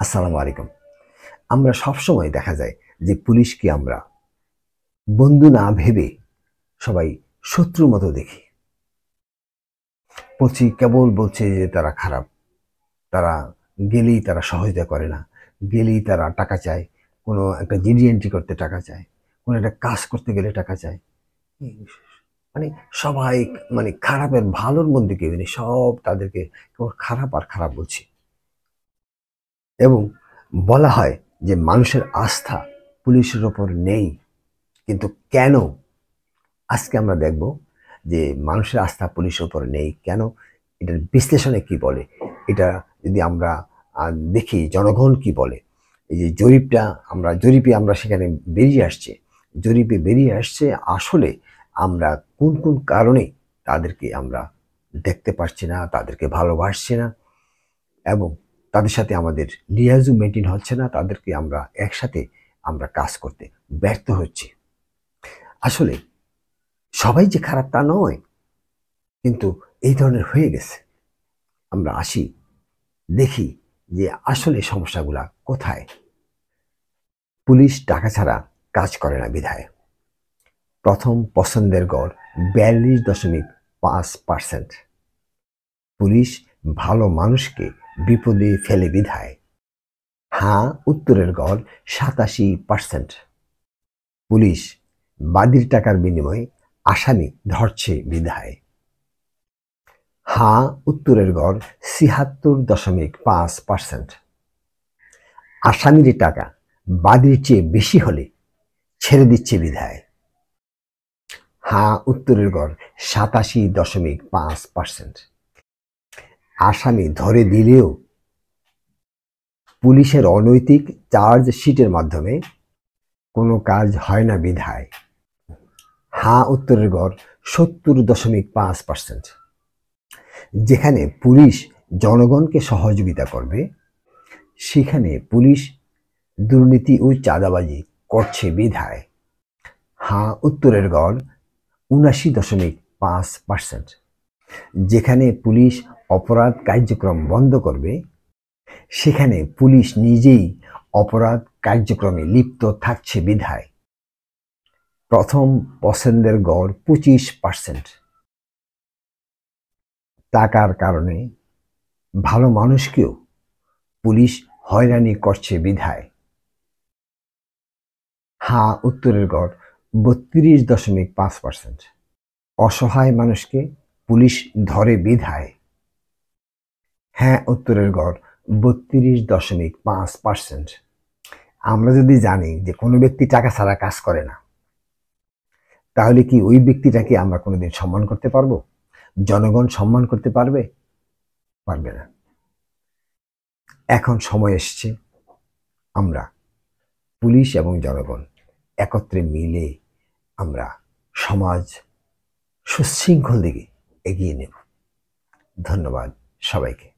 আসসালামু আলাইকুম। আমরা সবসময় দেখা যায় যে পুলিশকে আমরা বন্ধু না ভেবে সবাই শত্রুর মতো দেখি। কেবল বলছে যে তারা খারাপ, তারা গেলেই তারা সহযোগিতা করে না, গেলেই তারা টাকা চায়, কোনো একটা জিডি এন্ট্রি করতে টাকা চায়, কোনো একটা কাজ করতে গেলে টাকা চায়। মানে সবাই খারাপের ভালোর মধ্যে কেউ নেই, সব তাদেরকে কেবল খারাপ আর খারাপ বলছি। এবং বলা হয় যে মানুষের আস্থা পুলিশের ওপর নেই, কিন্তু কেন? আজকে আমরা দেখব যে মানুষের আস্থা পুলিশের উপর নেই কেন, এটার বিশ্লেষণে কি বলে, এটা যদি আমরা দেখি জনগণ কি বলে। এই যে জরিপে আমরা সেখানে জরিপে বেরিয়ে আসছে আসলে আমরা কোন কোন কারণে তাদেরকে আমরা দেখতে পারছি না, তাদেরকে ভালোবাসছি না, এবং তাদের সাথে আমাদের লিয়াজু মেনটেন হচ্ছে না, তাদেরকে আমরা একসাথে কাজ করতে ব্যর্থ হচ্ছি। আসলে সবাই যে খারাপ তা নয়, কিন্তু এই ধরনের হয়ে গেছে। আমরা আসি, দেখি যে আসলে সমস্যাগুলা কোথায়। পুলিশ টাকা ছাড়া কাজ করে না বিধায় প্রথম পছন্দের গড় 42.5%। পুলিশ ভালো মানুষকে বিপদে ফেলে বিধায় হ্যাঁ উত্তরের গড় 87%। পুলিশ বাদীর টাকার বিনিময়ে আসামি ধরছে বিধায় হ্যাঁ উত্তরের গড় 76.5%। আসামির টাকা বাদীর চেয়ে বেশি হলে ছেড়ে দিচ্ছে বিধায় হ্যাঁ উত্তরের গড় 87.5%। আসামি ধরে দিলেও পুলিশের অনৈতিক চার্জশিটের মাধ্যমে কোনো কাজ হয় না বিধায় হ্যাঁ উত্তরের গড় 70.5%। যেখানে পুলিশ জনগণকে সহযোগিতা করবে সেখানে পুলিশ দুর্নীতি ও চাঁদাবাজি করছে বিধায় হ্যাঁ উত্তরের গড় 79.5%। যেখানে পুলিশ অপরাধ কার্যক্রম বন্ধ করবে সেখানে পুলিশ নিজেই অপরাধ কার্যক্রমে লিপ্ত থাকছে বিধায় প্রথম পছন্দের গড় 25%। টাকার কারণে ভালো মানুষকেও পুলিশ হয়রানি করছে বিধায় হ্যাঁ উত্তরের গড় 32.5%। অসহায় মানুষকে পুলিশ ধরে বিধায় হ্যাঁ উত্তরের গড় 32.5%। আমরা যদি জানি যে কোনো ব্যক্তি টাকা ছাড়া কাজ করে না, তাহলে কি ওই ব্যক্তিটাকে আমরা কোনোদিন সম্মান করতে পারবো? জনগণ সম্মান করতে পারবে? পারবে না। এখন সময় এসছে আমরা পুলিশ এবং জনগণ একত্রে মিলে আমরা সমাজ সুশৃঙ্খল দিকে এগিয়ে নেব। ধন্যবাদ সবাইকে।